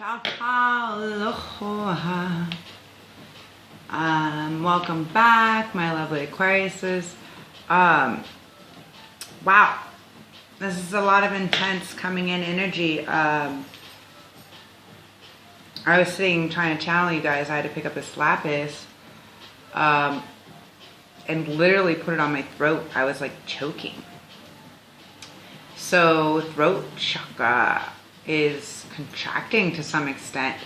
Aloha. Welcome back, my lovely Aquariuses. Wow, this is a lot of intense coming in energy. I was sitting trying to channel you guys. I had to pick up this lapis and literally put it on my throat. I was like choking. So throat chakra is contracting to some extent.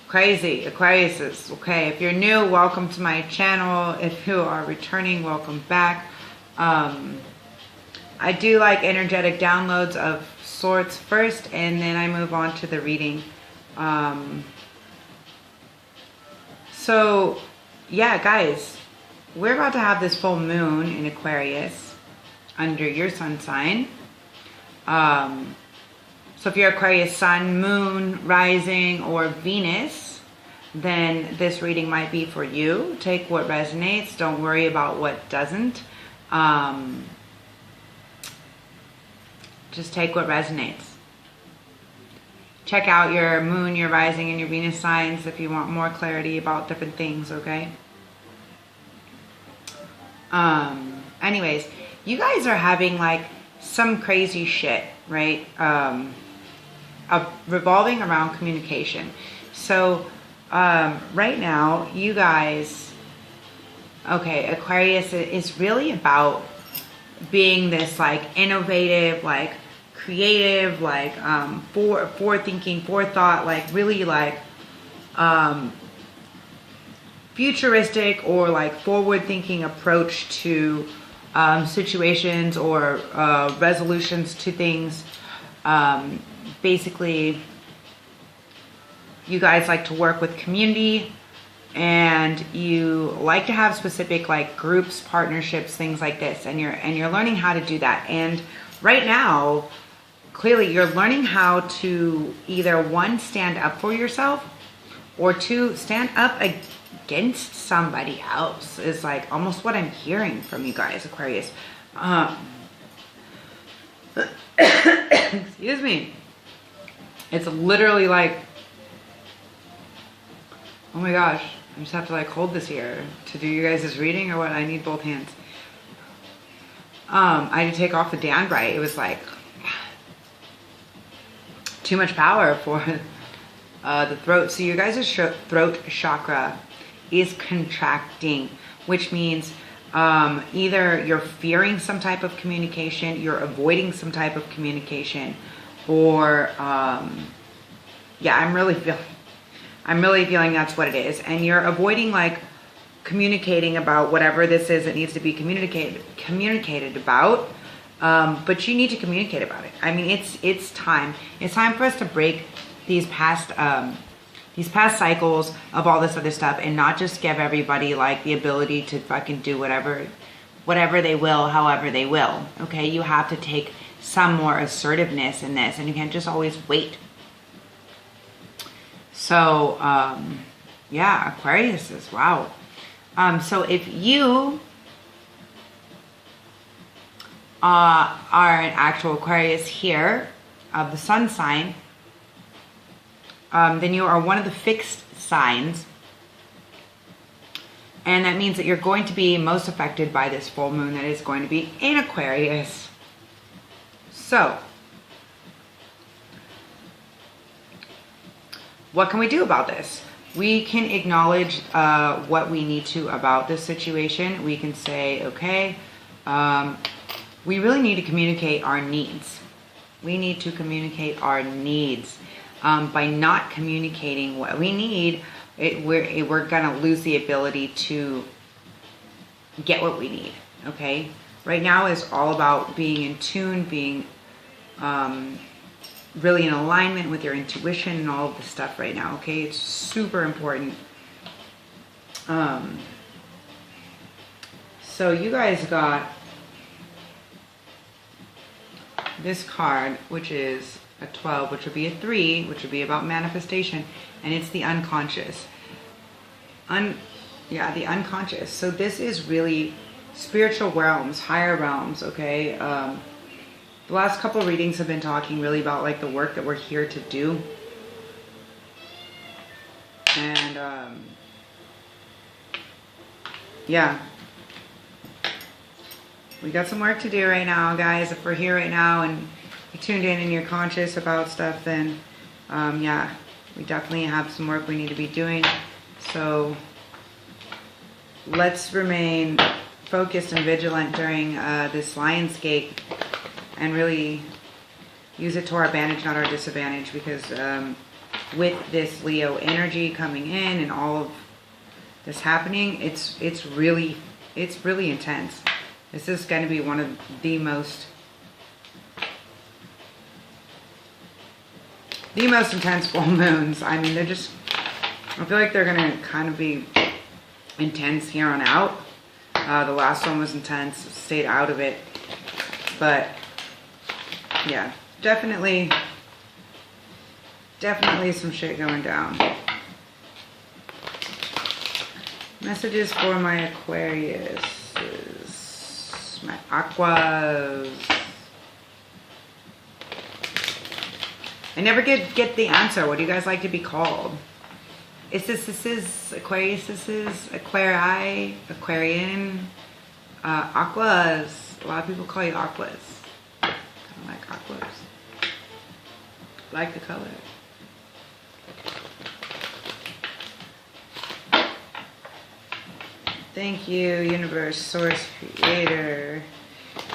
Crazy Aquariuses. Okay, if you're new, welcome to my channel. If you are returning, welcome back. I do like energetic downloads of sorts first, and then I move on to the reading. So yeah, guys, we're about to have this full moon in Aquarius under your sun sign. So if you're Aquarius sun, moon, rising, or Venus, then this reading might be for you. Take what resonates. Don't worry about what doesn't. Just take what resonates. Check out your moon, your rising, and your Venus signs if you want more clarity about different things, okay? Anyways, you guys are having like some crazy shit, right? Revolving around communication. So right now, you guys, okay, Aquarius is really about being this like innovative, like creative, like forward-thinking, forethought, like really like futuristic or like forward-thinking approach to situations or resolutions to things. Basically, you guys like to work with community, and you like to have specific like groups, partnerships, things like this, and you're learning how to do that. And right now, clearly you're learning how to either one, stand up for yourself, or two, stand up against somebody else, is like almost what I'm hearing from you guys, Aquarius. Excuse me. It's literally like, oh my gosh, I just have to like hold this here to do you guys' reading, or what? I need both hands. I had to take off the down bright. It was like too much power for the throat. So you guys' throat chakra is contracting, which means either you're fearing some type of communication, you're avoiding some type of communication, or yeah, I'm really feeling that's what it is. And you're avoiding like communicating about whatever this is that needs to be communicated about. But you need to communicate about it. I mean, it's time. It's time for us to break these past cycles of all this other stuff, and not just give everybody like the ability to fucking do whatever they will, however they will. Okay, you have to take some more assertiveness in this, and you can't just always wait. So yeah, Aquarius is wow. So if you are an actual Aquarius here of the sun sign, then you are one of the fixed signs, and that means that you're going to be most affected by this full moon that is going to be in Aquarius. So what can we do about this? We can acknowledge what we need to about this situation. We can say, okay, we really need to communicate our needs. We need to communicate our needs. By not communicating what we need, we're gonna lose the ability to get what we need. Okay, right now is all about being in tune, being really in alignment with your intuition and all of this stuff right now. Okay, it's super important. So you guys got this card, which is a 12, which would be a 3, which would be about manifestation, and it's the unconscious. The unconscious. So this is really spiritual realms, higher realms, okay? The last couple readings have been talking really about like the work that we're here to do. And yeah, we got some work to do right now, guys. If we're here right now and you're tuned in and you're conscious about stuff, then yeah, we definitely have some work we need to be doing. So let's remain focused and vigilant during this Lionsgate and really use it to our advantage, not our disadvantage, because with this Leo energy coming in and all of this happening, it's really intense. This is going to be one of the most intense full moons. I mean, I feel like they're going to kind of be intense here on out. The last one was intense, stayed out of it. But yeah, definitely some shit going down. Messages for my Aquarius, my Aquas. I never get the answer. What do you guys like to be called? This is Aquarius, this is Aquarii, Aquarian, Aquas. A lot of people call you Aquas. Kind of like Aquas. Like the color. Thank you, universe, source, creator,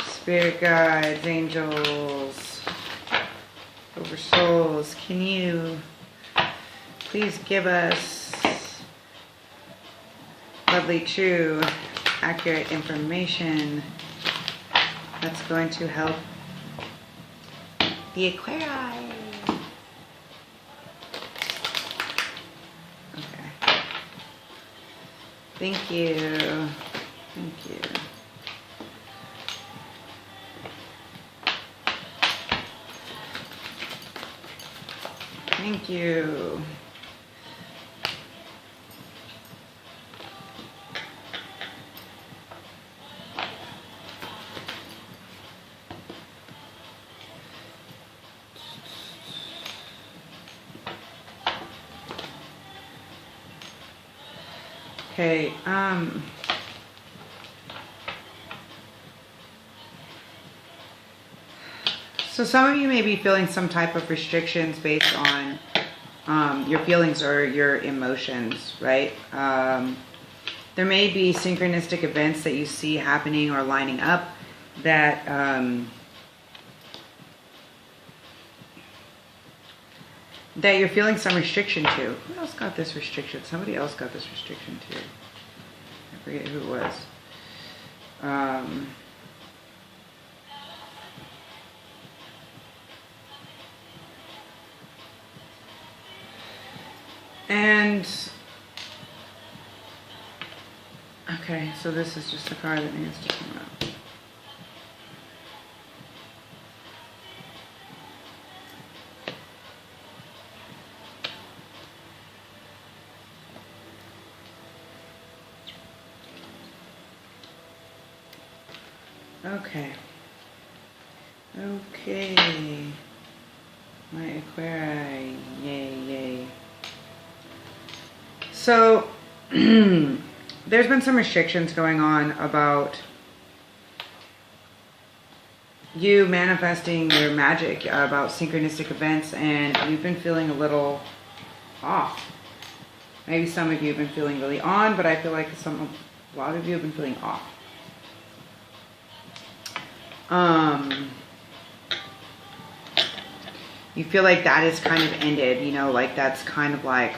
spirit guides, angels, over souls. Can you please give us lovely, true, accurate information that's going to help the Aquarii? Okay. Thank you. Thank you. Thank you. Okay, so some of you may be feeling some type of restrictions based on your feelings or your emotions, right? There may be synchronistic events that you see happening or lining up that that you're feeling some restriction to. Who else got this restriction? Somebody else got this restriction too. I forget who it was. And okay, so this is just a card that needs to come out. Okay. Okay. My Aquarii. Yay, yay. So, there's been some restrictions going on about you manifesting your magic, about synchronistic events, and you've been feeling a little off. Maybe some of you have been feeling really on, but I feel like a lot of you have been feeling off. You feel like that is kind of ended, you know, like that's kind of like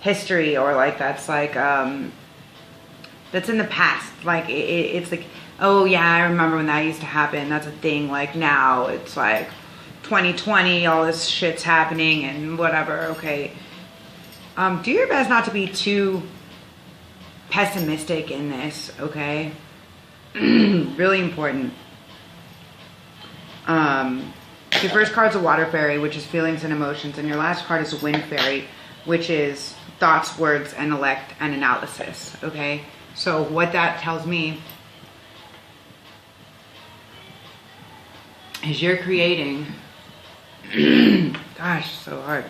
history, or like that's like that's in the past. Like it's like, oh yeah, I remember when that used to happen, that's a thing. Like now it's like 2020, all this shit's happening and whatever. Okay, do your best not to be too pessimistic in this, okay? Really important. Your first card's a water fairy, which is feelings and emotions, and your last card is a wind fairy, which is thoughts, words, and intellect and analysis, okay? So what that tells me is you're creating, gosh, so hard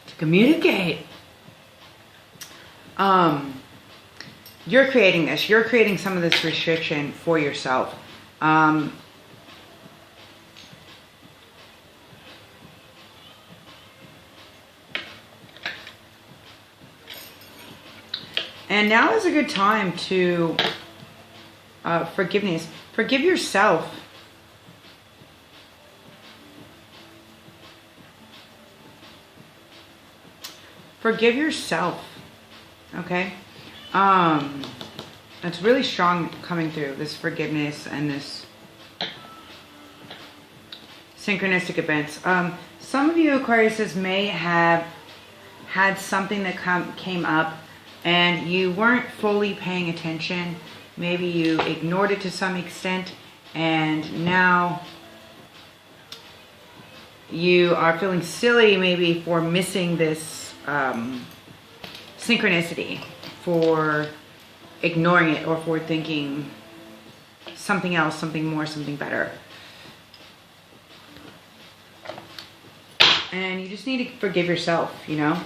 to communicate. You're creating this. You're creating some of this restriction for yourself. And now is a good time to forgiveness. Forgive yourself. Forgive yourself. Okay? It's really strong coming through, this forgiveness and this synchronistic events. Some of you Aquariuses may have had something that came up and you weren't fully paying attention. Maybe you ignored it to some extent, and now you are feeling silly maybe for missing this synchronicity, for ignoring it, or for thinking something else, something more, something better. And you just need to forgive yourself, you know.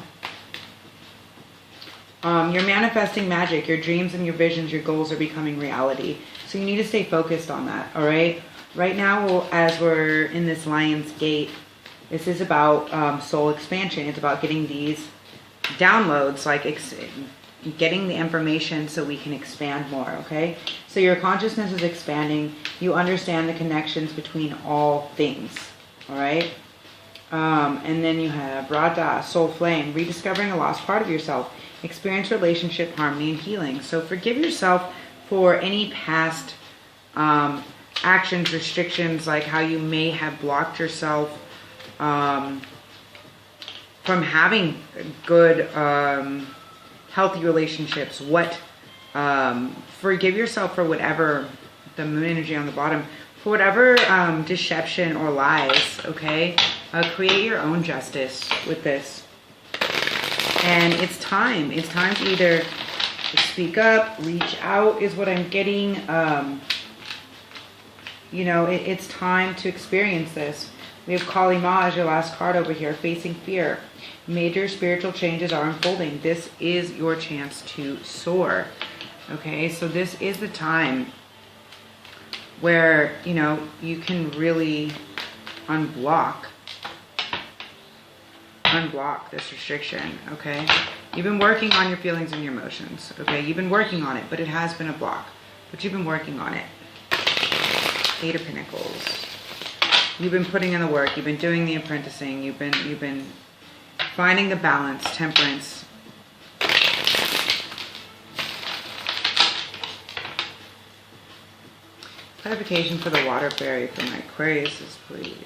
You're manifesting magic. Your dreams and your visions, your goals are becoming reality. So you need to stay focused on that, all right? Right now, as we're in this Lion's Gate, this is about soul expansion. It's about getting these downloads, like getting the information so we can expand more, okay? So your consciousness is expanding. You understand the connections between all things, all right? And then you have Radha, soul flame, rediscovering a lost part of yourself, experience relationship harmony and healing. So forgive yourself for any past actions, restrictions, like how you may have blocked yourself from having good, healthy relationships. Forgive yourself for whatever, the moon energy on the bottom, for whatever deception or lies, okay? Create your own justice with this. And it's time. It's time to either speak up, reach out is what I'm getting. You know, it's time to experience this. We have Kali Ma as your last card over here, facing fear. Major spiritual changes are unfolding. This is your chance to soar. Okay, so this is the time where, you know, you can really unblock this restriction, okay? You've been working on your feelings and your emotions, okay? You've been working on it, but it has been a block. But you've been working on it. Eight of Pentacles. You've been putting in the work. You've been doing the apprenticing. You've been finding the balance, temperance. Clarification for the water fairy for my Aquariuses, please.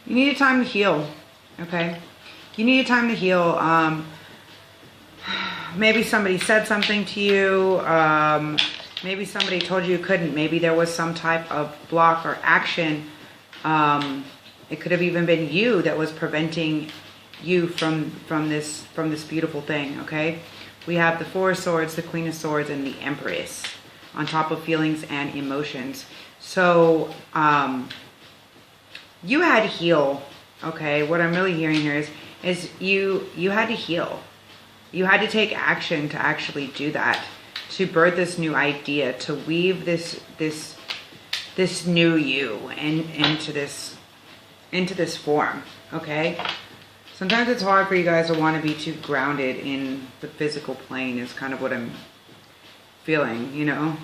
You need a time to heal, okay? You need a time to heal. Maybe somebody said something to you. Maybe somebody told you couldn't. Maybe there was some type of block or action. It could have even been you that was preventing you from this beautiful thing, okay? We have the Four of Swords, the Queen of Swords, and the Empress on top of feelings and emotions. So, you had to heal, okay? What I'm really hearing here is you had to heal. You had to take action to actually do that, to birth this new idea, to weave this new you into this form, okay? Sometimes it's hard for you guys to want to be too grounded in the physical plane is kind of what I'm feeling, you know?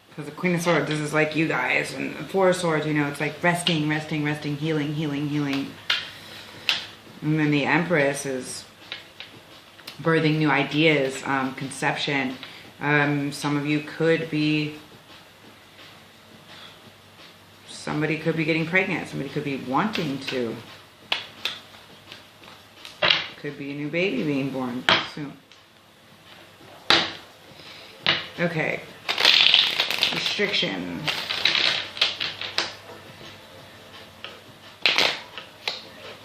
Because the Queen of Swords, this is like you guys. And the Four of Swords, you know, it's like resting, resting, resting, healing, healing, healing. And then the Empress is birthing new ideas, conception. Some of you could be, somebody could be getting pregnant. Somebody could be wanting to. Could be a new baby being born soon. Okay. Restriction.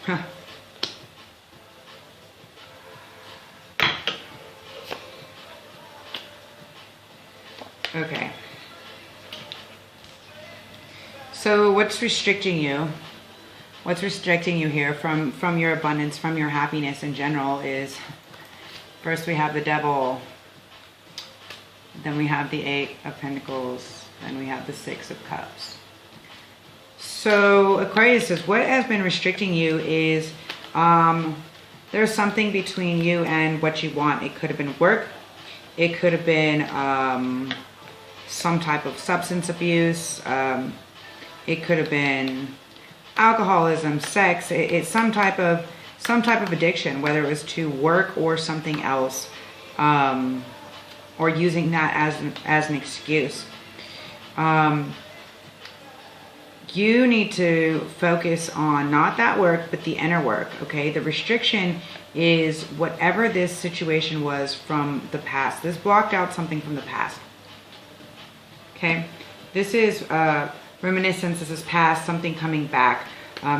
Huh. Okay. So what's restricting you? What's restricting you here from your abundance, from your happiness in general is, first we have the Devil, then we have the 8 of Pentacles, then we have the 6 of Cups. So Aquarius says, what has been restricting you is there's something between you and what you want. It could have been work. It could have been some type of substance abuse. It could have been alcoholism, sex. It's some type of addiction, whether it was to work or something else, or using that as an excuse. You need to focus on not that work, but the inner work, okay? The restriction is whatever this situation was from the past. This blocked out something from the past, okay? This is reminiscence, this is past, something coming back,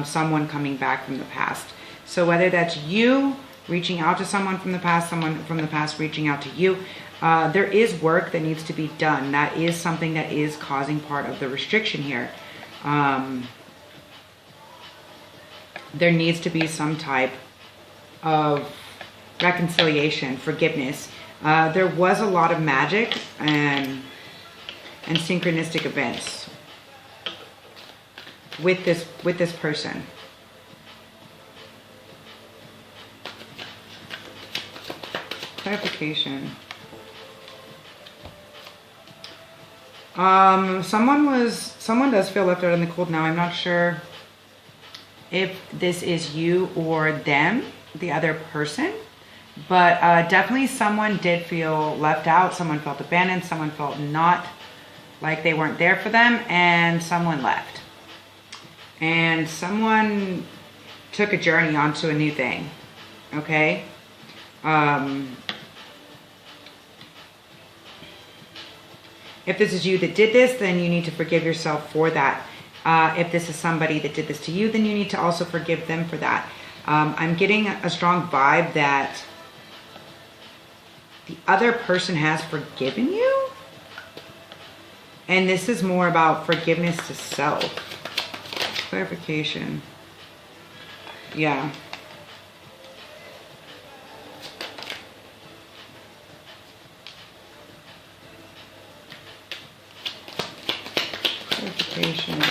someone coming back from the past. So whether that's you reaching out to someone from the past, someone from the past reaching out to you, there is work that needs to be done. That is something that is causing part of the restriction here. There needs to be some type of reconciliation, forgiveness. There was a lot of magic and synchronistic events with this person. Clarification. Someone does feel left out in the cold now. I'm not sure if this is you or them, the other person, but definitely someone did feel left out. Someone felt abandoned. Someone felt not like they weren't there for them, and someone left. And someone took a journey onto a new thing, okay? If this is you that did this, then you need to forgive yourself for that. If this is somebody that did this to you, then you need to also forgive them for that. I'm getting a strong vibe that the other person has forgiven you. And this is more about forgiveness to self. Clarification. Yeah. Clarification.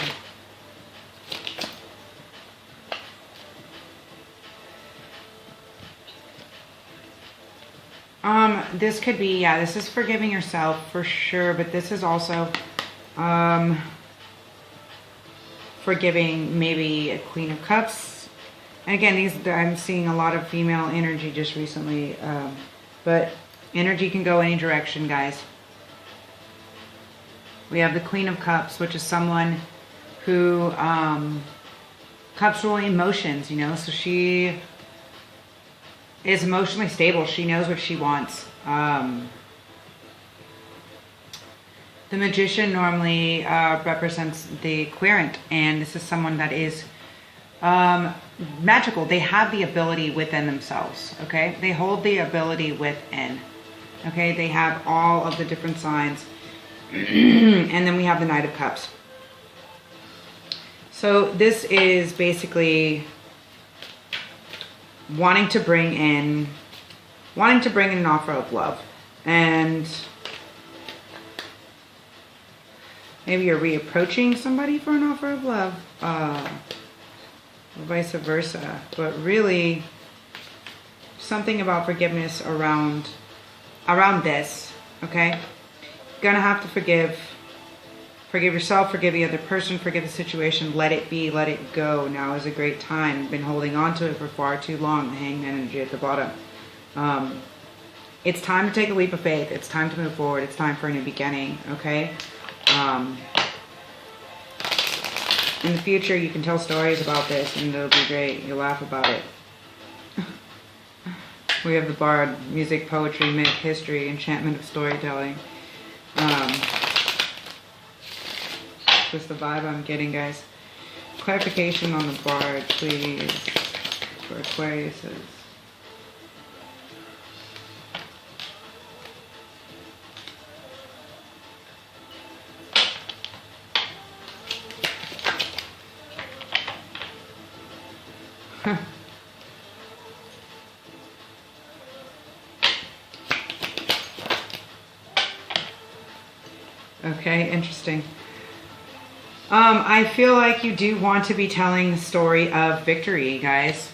This could be, yeah, this is forgiving yourself for sure, but this is also forgiving maybe a Queen of Cups. And again, I'm seeing a lot of female energy just recently, but energy can go any direction, guys. We have the Queen of Cups, which is someone who, Cups rule emotions, you know, so she is emotionally stable. She knows what she wants. The Magician normally represents the querent, and this is someone that is magical. They have the ability within themselves, okay? They hold the ability within, okay? They have all of the different signs. And then we have the Knight of Cups. So this is basically wanting to bring in an offer of love, and maybe you're reapproaching somebody for an offer of love, or vice versa. But really, something about forgiveness around this, okay? Gonna have to forgive yourself, forgive the other person, forgive the situation, let it be, let it go. Now is a great time. You've been holding on to it for far too long. The Hangman energy at the bottom. It's time to take a leap of faith. It's time to move forward. It's time for a new beginning, okay? In the future, you can tell stories about this and it'll be great. You'll laugh about it. We have the Bard, music, poetry, myth, history, enchantment of storytelling. Just the vibe I'm getting, guys. Clarification on the card, please, for Aquariuses. Okay, interesting. I feel like you do want to be telling the story of victory, guys.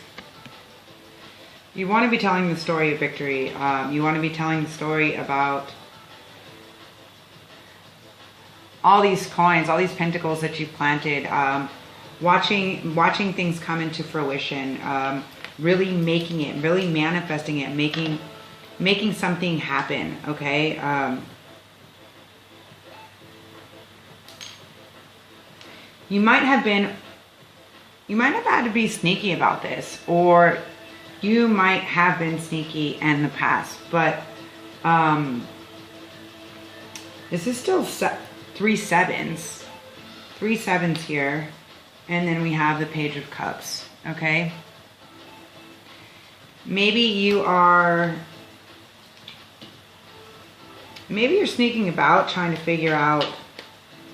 You want to be telling the story of victory. You want to be telling the story about all these coins, all these pentacles that you've planted. Watching things come into fruition. Really making it, really manifesting it, making something happen. Okay. You might have had to be sneaky about this, or you might have been sneaky in the past, but this is still 3 sevens. 3 sevens here, and then we have the Page of Cups, okay? Maybe you're sneaking about trying to figure out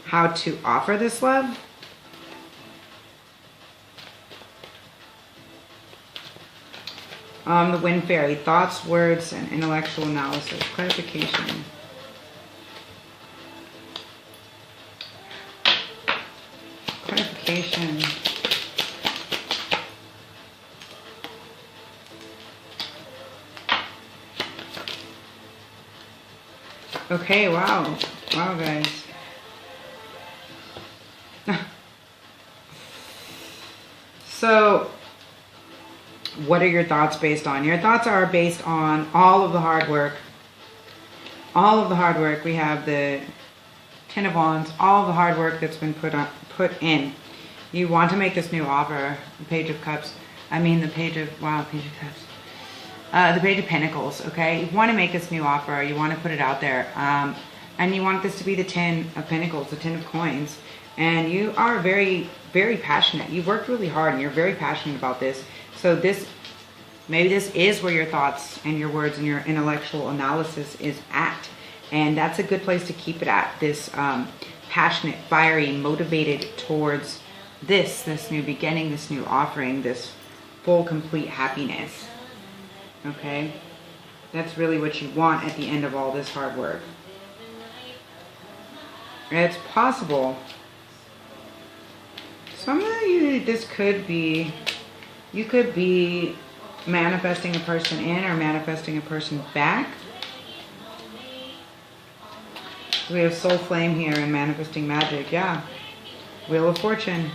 how to offer this love. The Wind Fairy, thoughts, words, and intellectual analysis. Clarification. Clarification. Okay, wow. Wow, guys. So, what are your thoughts based on? Your thoughts are based on all of the hard work. All of the hard work. We have the Ten of Wands. All of the hard work that's been put in. You want to make this new offer. The Page of Cups. I mean the Page of... Wow, Page of Cups. The Page of Pentacles, okay? You want to make this new offer. You want to put it out there. And you want this to be the Ten of Pentacles, the Ten of Coins. And you are very, very passionate. You've worked really hard and you're very passionate about this. So maybe this is where your thoughts and your words and your intellectual analysis is at. And that's a good place to keep it at. This passionate, fiery, motivated towards this new beginning, this new offering, this full, complete happiness. Okay? That's really what you want at the end of all this hard work. It's possible. Some of you, this could be... You could be manifesting a person in or manifesting a person back. We have Soul Flame here and Manifesting Magic. Yeah. Wheel of Fortune.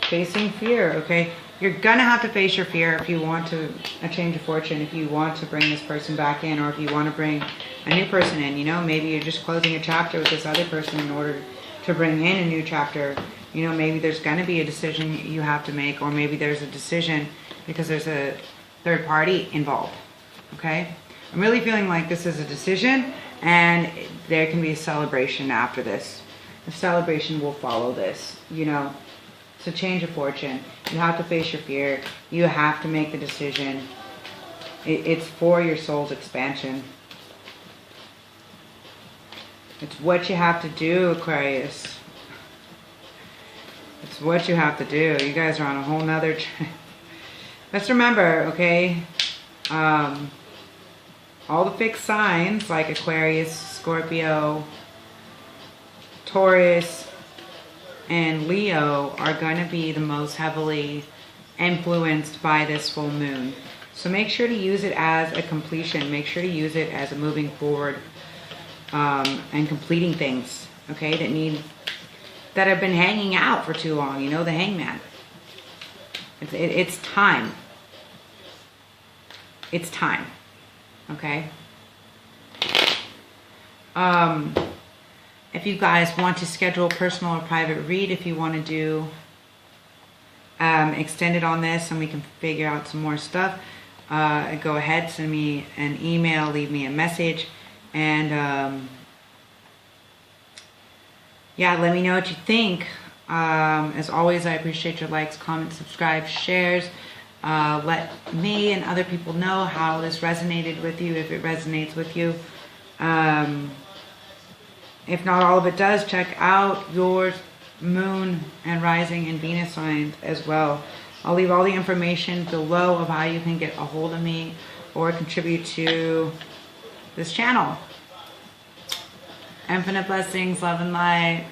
Facing fear. Okay. You're going to have to face your fear if you want a change of fortune. If you want to bring this person back in, or if you want to bring a new person in. You know, maybe you're just closing a chapter with this other person in order to bring in a new chapter. You know, maybe there's going to be a decision you have to make, or maybe there's a decision because there's a third party involved, okay? I'm really feeling like this is a decision, and there can be a celebration after this. A celebration will follow this, you know. It's a change of fortune. You have to face your fear. You have to make the decision. It's for your soul's expansion. It's what you have to do, Aquarius. It's what you have to do. You guys are on a whole nother... Let's remember, okay, all the fixed signs like Aquarius, Scorpio, Taurus, and Leo are going to be the most heavily influenced by this full moon. So make sure to use it as a completion. Make sure to use it as a moving forward and completing things, okay, that have been hanging out for too long. You know, the Hangman. It's time. It's time. Okay? If you guys want to schedule a personal or private read, if you want to do extended on this and we can figure out some more stuff, go ahead, send me an email, leave me a message, and yeah, let me know what you think. As always, I appreciate your likes, comments, subscribe, shares. Let me and other people know how this resonated with you, if it resonates with you. If not all of it does, check out your moon and rising and Venus signs as well. I'll leave all the information below of how you can get a hold of me or contribute to this channel. Infinite blessings, love and light.